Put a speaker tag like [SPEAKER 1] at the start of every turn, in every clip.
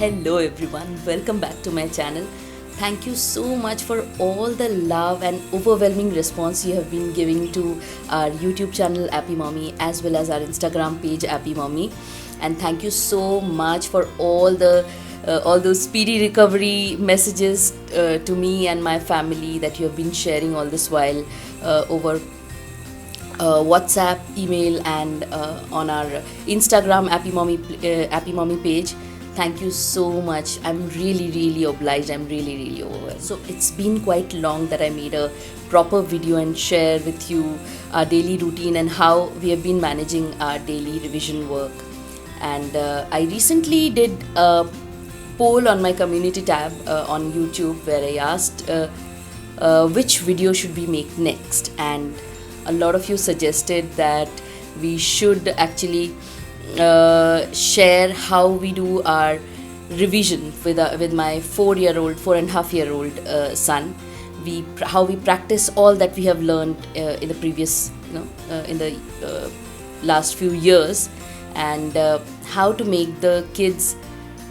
[SPEAKER 1] Hello everyone, welcome back to my channel. Thank you so much for all the love and overwhelming response you have been giving to our YouTube channel Appy Mommy as well as our Instagram page Appy Mommy. And thank you so much for all those speedy recovery messages to me and my family that you have been sharing all this while over WhatsApp, email, and on our Instagram Appy Mommy page. Thank you so much. I'm really obliged. I'm really overwhelmed. So it's been quite long that I made a proper video and share with you our daily routine and how we have been managing our daily revision work. And I recently did a poll on my community tab on YouTube where I asked which video should we make next, and a lot of you suggested that we should actually share how we do our revision with my 4.5-year-old son. How we practice all that we have learned in the previous in the last few years, and how to make the kids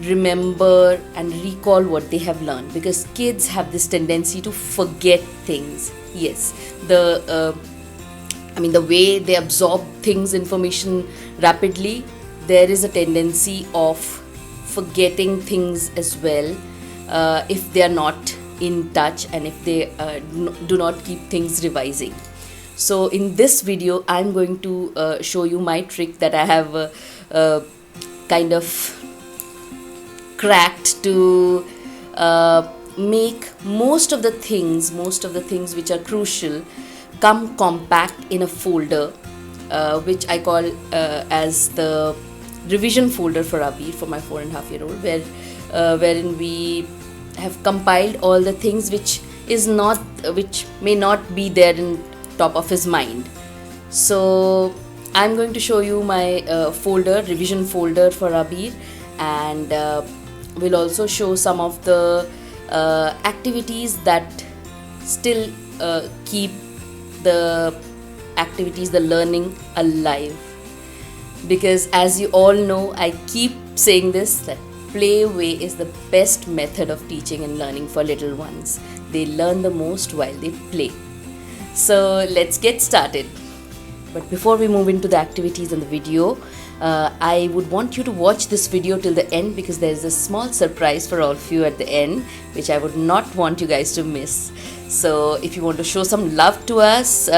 [SPEAKER 1] remember and recall what they have learned, because kids have this tendency to forget things. Yes, the way they absorb things, information rapidly, there is a tendency of forgetting things as well if they are not in touch and if they do not keep things revising. So in this video, I'm going to show you my trick that I have kind of cracked to make most of the things which are crucial come compact in a folder, which I call as the revision folder for Abhi, for my 4.5-year-old, wherein we have compiled all the things which may not be there in top of his mind. So I'm going to show you my revision folder for Abhi, and we'll also show some of the activities that still keep the learning alive. Because as you all know, I keep saying this, that play way is the best method of teaching and learning for little ones. They learn the most while they play. So let's get started. But before we move into the activities in the video, I would want you to watch this video till the end, because there is a small surprise for all of you at the end, which I would not want you guys to miss. So if you want to show some love to us,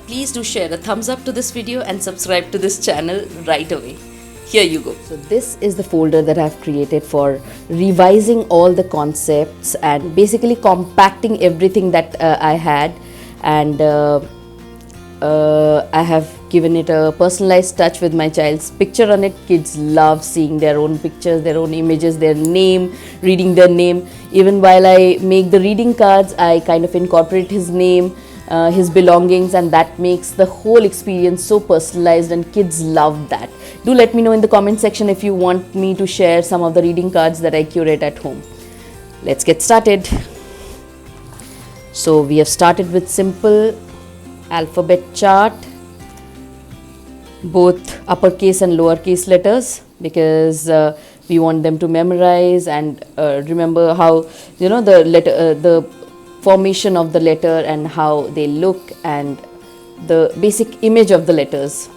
[SPEAKER 1] please do share a thumbs up to this video and subscribe to this channel right away. Here you go. So this is the folder that I've created for revising all the concepts and basically compacting everything that I had, and I have given it a personalized touch with my child's picture on it. Kids love seeing their own pictures, their own images, their name, reading their name. Even while I make the reading cards, I kind of incorporate his name, his belongings, and that makes the whole experience so personalized, and kids love that. Do let me know in the comment section if you want me to share some of the reading cards that I curate at home. Let's get started. So we have started with simple alphabet chart, both uppercase and lowercase letters, because we want them to memorize and remember how the formation of the letter and how they look and the basic image of the letters.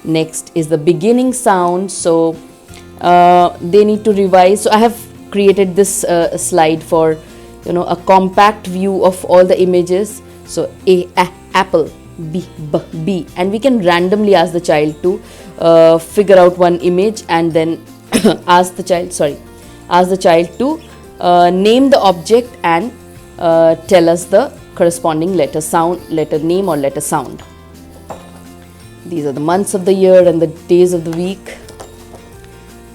[SPEAKER 1] Next is the beginning sound, so they need to revise. So I have created this slide for a compact view of all the images. So A, apple, B, B, and we can randomly ask the child to figure out one image, and then ask the child to name the object and tell us the corresponding letter name or letter sound. These are the months of the year and the days of the week.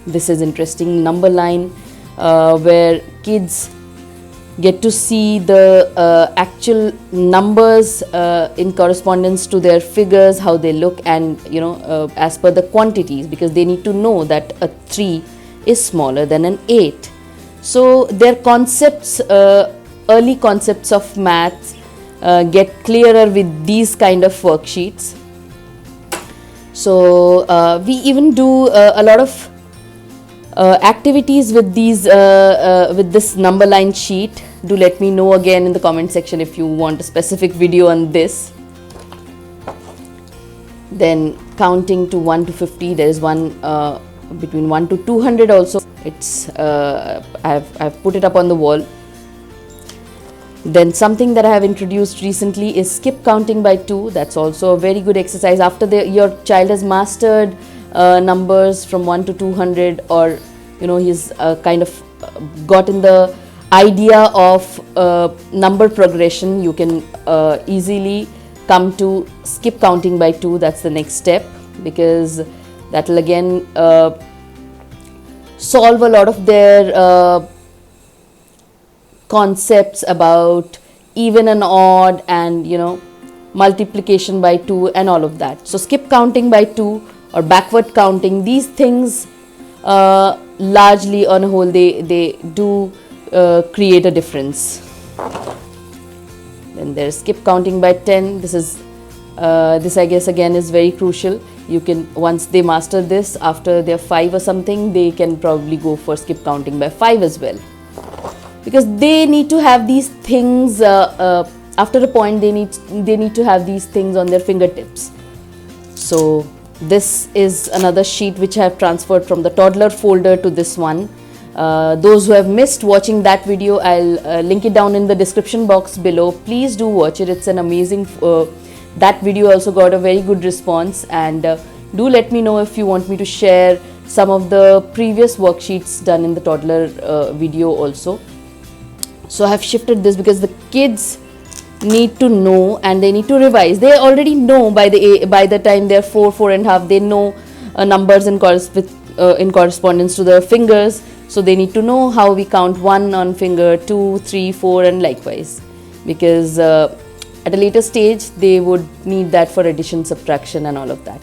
[SPEAKER 1] This is interesting number line where kids get to see the actual numbers in correspondence to their figures, how they look, and as per the quantities, because they need to know that a 3 is smaller than an 8. So their concepts, early concepts of maths get clearer with these kind of worksheets. So we even do a lot of activities with these with this number line sheet, do let me know again in the comment section if you want a specific video on this. Then counting to 1 to 50, there is one between 1 to 200 also. It's I've put it up on the wall. Then something that I have introduced recently is skip counting by 2. That's also a very good exercise after your child has mastered numbers from 1 to 200, or he's kind of gotten the idea of number progression. You can easily come to skip counting by 2. That's the next step, because that will again solve a lot of their concepts about even and odd and multiplication by 2 and all of that. So skip counting by 2 or backward counting, these things largely on a whole they do create a difference. Then there's skip counting by 10. This I guess again is very crucial. You can, once they master this, after they're 5 or something, they can probably go for skip counting by 5 as well, because they need to have these things after a point. They need to have these things on their fingertips. So this is another sheet which I have transferred from the toddler folder to this one. Those who have missed watching that video, I'll link it down in the description box below. Please do watch it. It's an amazing that video also got a very good response, and do let me know if you want me to share some of the previous worksheets done in the toddler video also. So I have shifted this because the kids need to know and they need to revise. They already know by the time they're 4.5, they know numbers in correspondence to their fingers. So they need to know how we count 1 on finger, 2, 3, 4 and likewise, because at a later stage they would need that for addition, subtraction and all of that.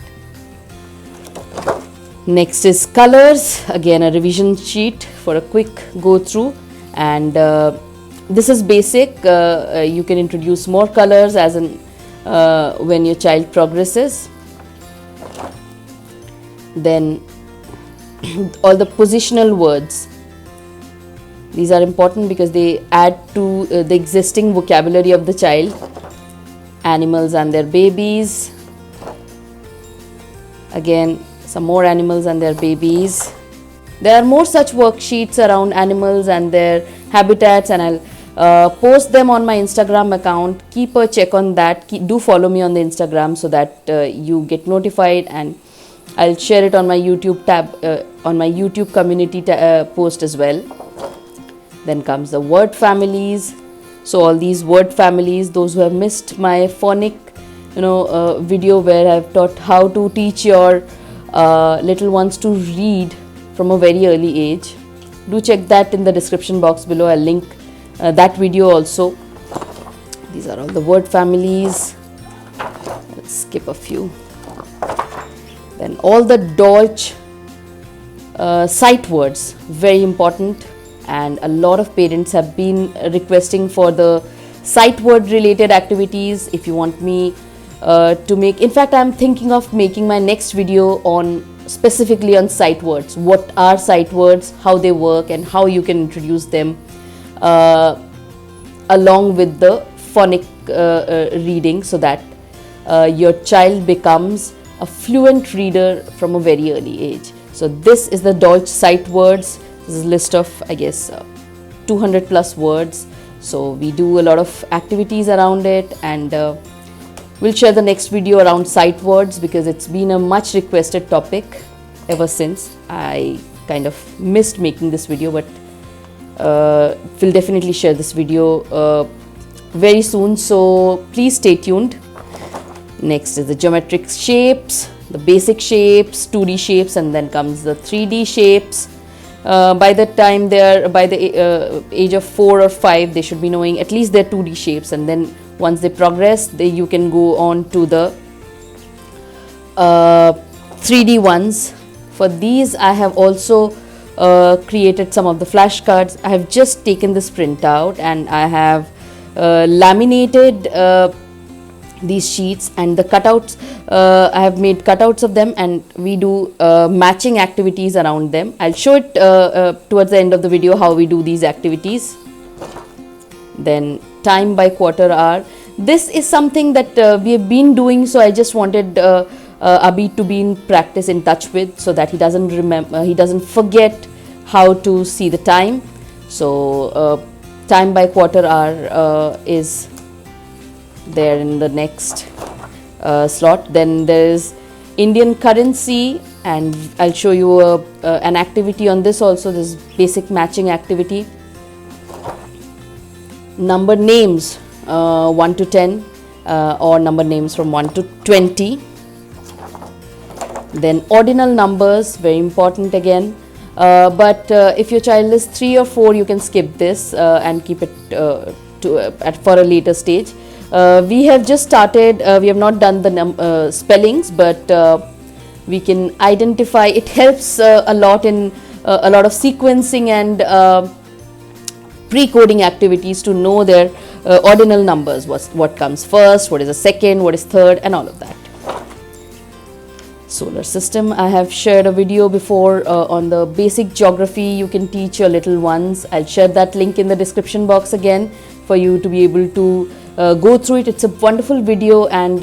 [SPEAKER 1] Next is colors, again a revision sheet for a quick go through, and this is basic. You can introduce more colors as in when your child progresses. Then all the positional words, these are important because they add to the existing vocabulary of the child. Animals and their babies, again some more animals and their babies. There are more such worksheets around animals and their habitats, and I'll post them on my Instagram account. Keep a check on that. Do follow me on the Instagram so that you get notified, and I'll share it on my YouTube tab, on my YouTube community post as well. Then comes the word families. So all these word families, those who have missed my Phonic video where I've taught how to teach your little ones to read from a very early age, do check that in the description box below. I'll link that video also. These are all the word families. Let's skip a few. Then all the Deutsch sight words, very important, and a lot of parents have been requesting for the sight word related activities. If you want me to make, in fact I'm thinking of making my next video on specifically on sight words. What are sight words, how they work, and how you can introduce them along with the phonic reading, so that your child becomes a fluent reader from a very early age. So this is the Deutsch sight words. This is a list of, I guess, 200 plus words. So we do a lot of activities around it, and we'll share the next video around sight words because it's been a much requested topic ever since. I kind of missed making this video, but we'll definitely share this video very soon. So please stay tuned. Next is the geometric shapes, the basic shapes, 2D shapes, and then comes the 3D shapes. By the time they are by the age of 4 or 5, they should be knowing at least their 2D shapes, and then once they progress, you can go on to the 3D ones. For these, I have also created some of the flashcards. I have just taken this printout and I have laminated these sheets, and the cutouts, I have made cutouts of them, and we do matching activities around them. I'll show it towards the end of the video how we do these activities. Then time by quarter hour. This is something that we have been doing, so I just wanted Abhi to be in practice, in touch with, so that he doesn't remember, he doesn't forget how to see the time. So time by quarter hour is there in the next slot. Then there is Indian currency, and I'll show you an activity on this also, this basic matching activity. Number names 1 to 10 or number names from 1 to 20. Then ordinal numbers, very important again, but if your child is 3 or 4, you can skip this and keep it for a later stage. We have just started, we have not done the spellings, but we can identify. It helps a lot in a lot of sequencing and pre-coding activities to know their ordinal numbers, what comes first, what is the second, what is third, and all of that. Solar system, I have shared a video before on the basic geography you can teach your little ones. I'll share that link in the description box again for you to be able to go through it. It's a wonderful video, and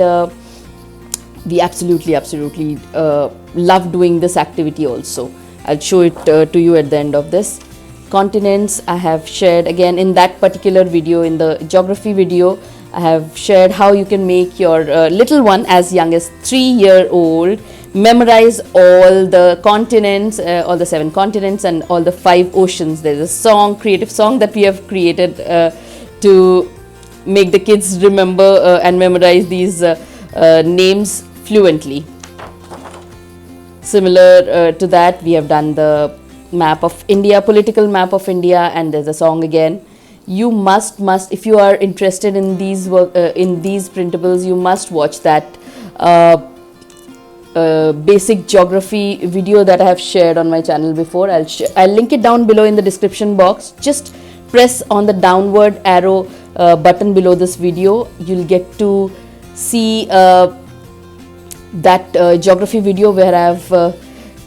[SPEAKER 1] we absolutely love doing this activity also. I'll show it to you at the end of this. Continents, I have shared again in that particular video, in the geography video. I have shared how you can make your little one as young as 3-year-old memorize all the continents, all the 7 continents and all the 5 oceans. There's a song, creative song that we have created to make the kids remember and memorize these names fluently. Similar to that, we have done the map of India, political map of India, and there's a song again. You must, if you are interested in these printables, you must watch that basic geography video that I have shared on my channel before. I'll link it down below in the description box. Just press on the downward arrow button below this video. You'll get to see that geography video where I have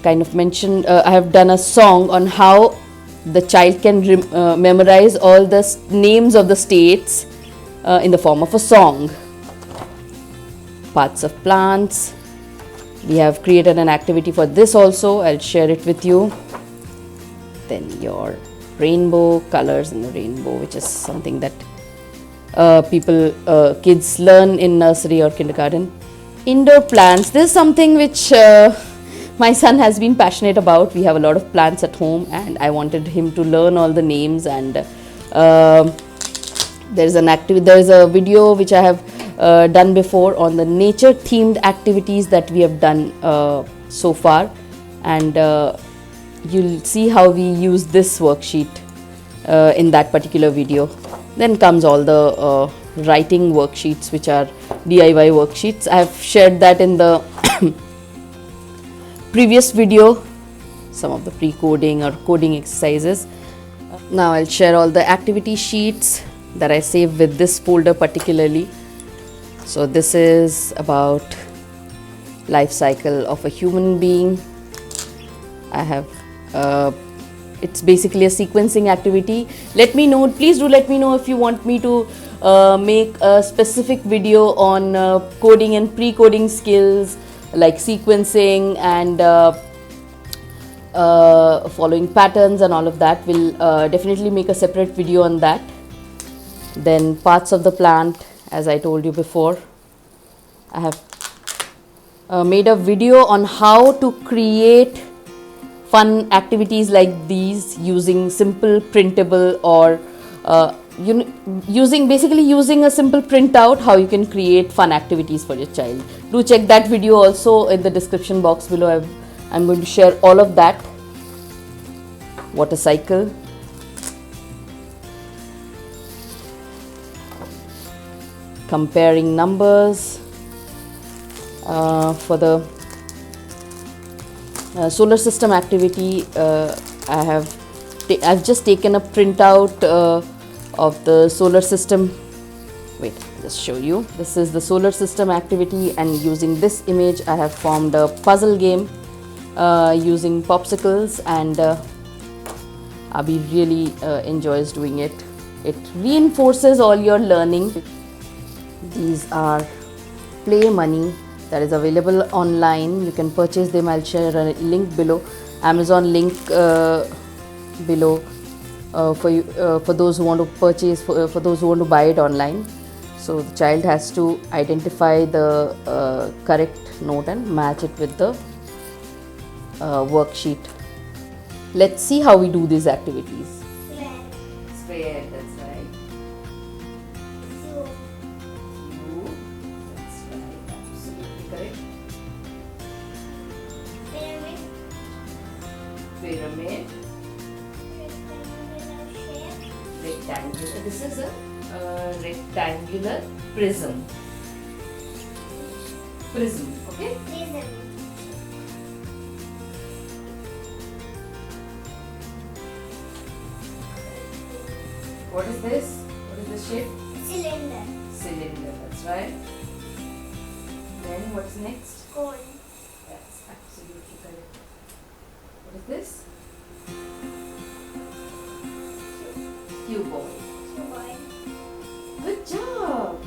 [SPEAKER 1] kind of mentioned, I have done a song on how the child can memorize all the names of the states in the form of a song. Parts of plants. We have created an activity for this also. I'll share it with you. Then your rainbow, colors in the rainbow, which is something that kids learn in nursery or kindergarten. Indoor plants. This is something which my son has been passionate about. We have a lot of plants at home, and I wanted him to learn all the names. And there's a video which I have done before on the nature themed activities that we have done so far, and you'll see how we use this worksheet in that particular video. Then comes all the writing worksheets, which are DIY worksheets. I have shared that in the previous video, some of the pre-coding or coding exercises. Now I'll share all the activity sheets that I save with this folder particularly. So this is about life cycle of a human being. I have it's basically a sequencing activity. Let me know, please do let me know if you want me to make a specific video on coding and pre-coding skills like sequencing and following patterns and all of that. We'll definitely make a separate video on that. Then parts of the plant, as I told you before. I have made a video on how to create fun activities like these using simple printable or using a simple printout, how you can create fun activities for your child. Do check that video also in the description box below. I'm going to share all of that. Water cycle. Comparing numbers. For the solar system activity, I've just taken a printout of the solar system Wait, just show you. This is the solar system activity, and using this image I have formed a puzzle game using popsicles, and Abhi really enjoys doing it. It reinforces all your learning. These are play money that is available online. You can purchase them. I'll share a link below, Amazon link below for you, for those who want to purchase, for those who want to buy it online. So the child has to identify the correct note and match it with the worksheet. Let's see how we do these activities. Square, that's right. Cube, that's right, absolutely correct. Pyramid. Rectangular. This is a rectangular prism. Okay?
[SPEAKER 2] Prism.
[SPEAKER 1] What is this? What is this shape?
[SPEAKER 2] Cylinder.
[SPEAKER 1] Cylinder, that's right. Then what's next?
[SPEAKER 2] Cone.
[SPEAKER 1] That's absolutely correct. What is this? Cuboid.
[SPEAKER 2] Cuboid.
[SPEAKER 1] Good job.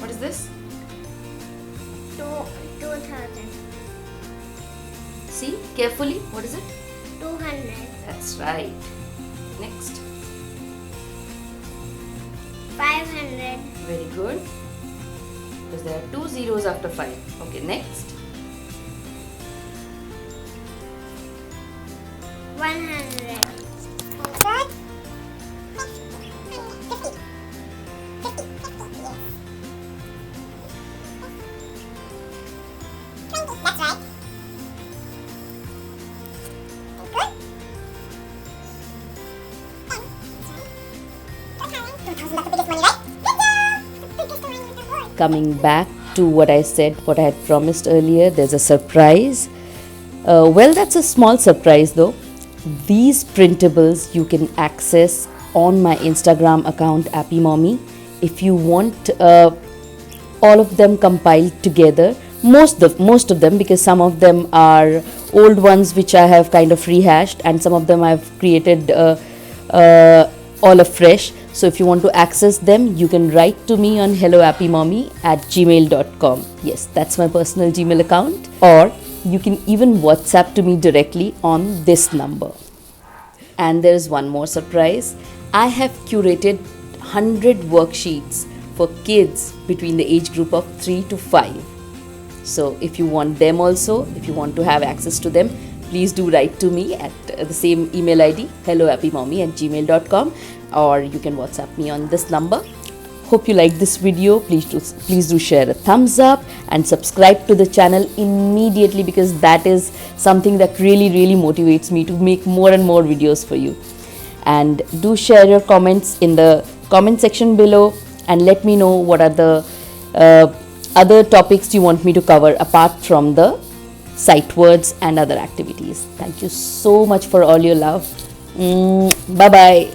[SPEAKER 1] What is this?
[SPEAKER 2] 2000.
[SPEAKER 1] See carefully. What is it?
[SPEAKER 2] 200.
[SPEAKER 1] That's right. Next.
[SPEAKER 2] 500.
[SPEAKER 1] Very good. Because there are 2 zeros after 5. Okay, next.
[SPEAKER 2] 100.
[SPEAKER 3] That's right. Good. 2,000, that's the biggest money, right? Good job! The biggest money with the world.
[SPEAKER 1] Coming back to what I said, what I had promised earlier, there's a surprise. Well, that's a small surprise though. These printables you can access on my Instagram account, Appy Mommy. If you want all of them compiled together, most of them, because some of them are old ones which I have kind of rehashed, and some of them I've created all afresh. So if you want to access them, you can write to me on helloappymommy@gmail.com. Yes, that's my personal Gmail account. Or you can even WhatsApp to me directly on this number. And there's one more surprise. I have curated 100 worksheets for kids between the age group of 3 to 5. So if you want them also, if you want to have access to them, please do write to me at the same email ID, helloappymommy@gmail.com, or you can WhatsApp me on this number. Hope you like this video. Please do share a thumbs up and subscribe to the channel immediately, because that is something that really motivates me to make more and more videos for you. And do share your comments in the comment section below, and let me know what are the other topics you want me to cover apart from the sight words and other activities. Thank you so much for all your love. Bye bye.